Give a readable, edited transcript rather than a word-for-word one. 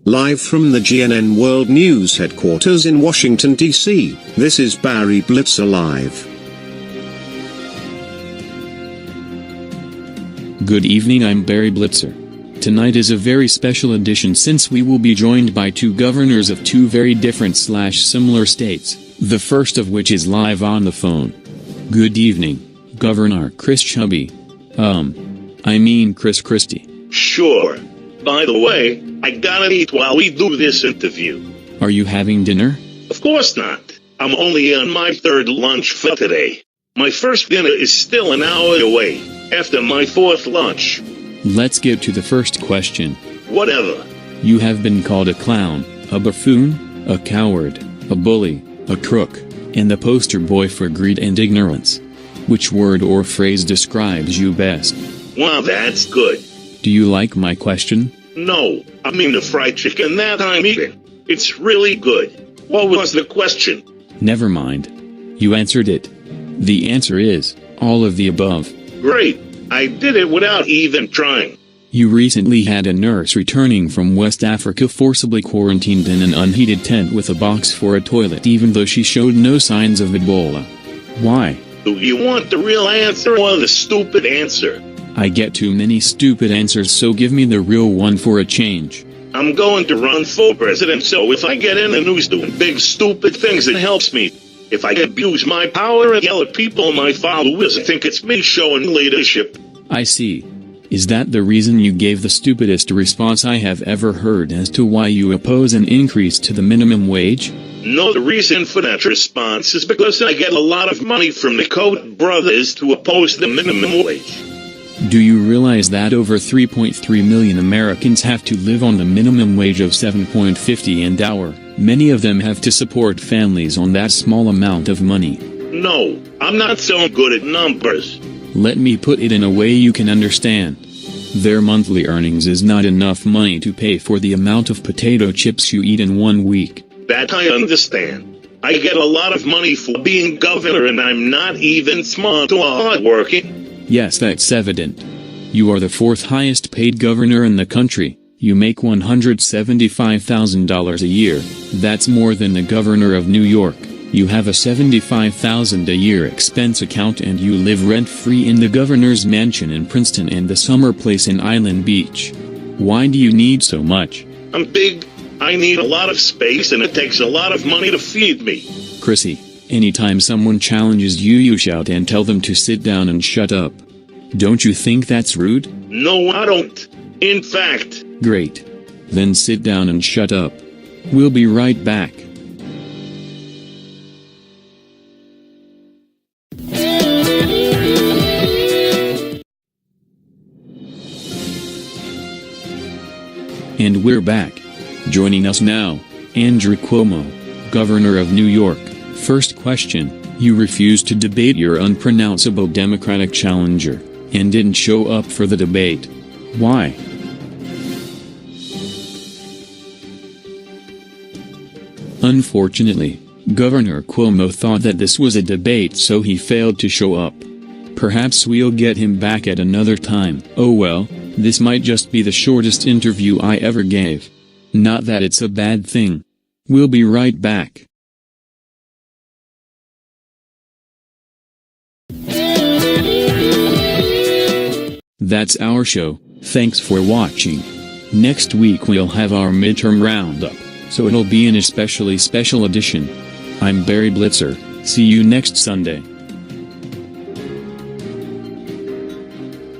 Live from the GNN World News headquarters in Washington, D.C., this is Barry Blitzer Live. Good evening, I'm Barry Blitzer. Tonight is a very special edition since we will be joined by two governors of two very different/similar states, the first of which is live on the phone. Good evening, Governor Chris Chubby. Chris Christie. Sure. By the way, I gotta eat while we do this interview. Are you having dinner? Of course not. I'm only on my third lunch for today. My first dinner is still an hour away, after my fourth lunch. Let's get to the first question. Whatever. You have been called a clown, a buffoon, a coward, a bully, a crook, and the poster boy for greed and ignorance. Which word or phrase describes you best? Wow, that's good. Do you like my question? No, I mean the fried chicken that I'm eating. It's really good. What was the question? Never mind. You answered it. The answer is, all of the above. Great. I did it without even trying. You recently had a nurse returning from West Africa forcibly quarantined in an unheated tent with a box for a toilet even though she showed no signs of Ebola. Why? Do you want the real answer or the stupid answer? I get too many stupid answers, so give me the real one for a change. I'm going to run for president, so if I get in the news doing big stupid things, it helps me. If I abuse my power and yell at people, my followers think it's me showing leadership. I see. Is that the reason you gave the stupidest response I have ever heard as to why you oppose an increase to the minimum wage? No, the reason for that response is because I get a lot of money from the Koch brothers to oppose the minimum wage. Do you realize that over 3.3 million Americans have to live on the minimum wage of $7.50 an hour? Many of them have to support families on that small amount of money. No, I'm not so good at numbers. Let me put it in a way you can understand. Their monthly earnings is not enough money to pay for the amount of potato chips you eat in 1 week. That I understand. I get a lot of money for being governor and I'm not even smart or hardworking. Yes, that's evident. You are the fourth highest paid governor in the country. You make $175,000 a year. That's more than the governor of New York. You have a $75,000 a year expense account and you live rent-free in the governor's mansion in Princeton and the summer place in Island Beach. Why do you need so much? I'm big. I need a lot of space and it takes a lot of money to feed me. Chrissy, anytime someone challenges you, you shout and tell them to sit down and shut up. Don't you think that's rude? No, I don't. In fact. Great. Then sit down and shut up. We'll be right back. And we're back. Joining us now, Andrew Cuomo, Governor of New York. First question, you refused to debate your unpronounceable Democratic challenger, and didn't show up for the debate. Why? Unfortunately, Governor Cuomo thought that this was a debate, so he failed to show up. Perhaps we'll get him back at another time. Oh well, this might just be the shortest interview I ever gave. Not that it's a bad thing. We'll be right back. That's our show. Thanks for watching. Next week we'll have our midterm roundup, so it'll be an especially special edition. I'm Barry Blitzer. See you next Sunday.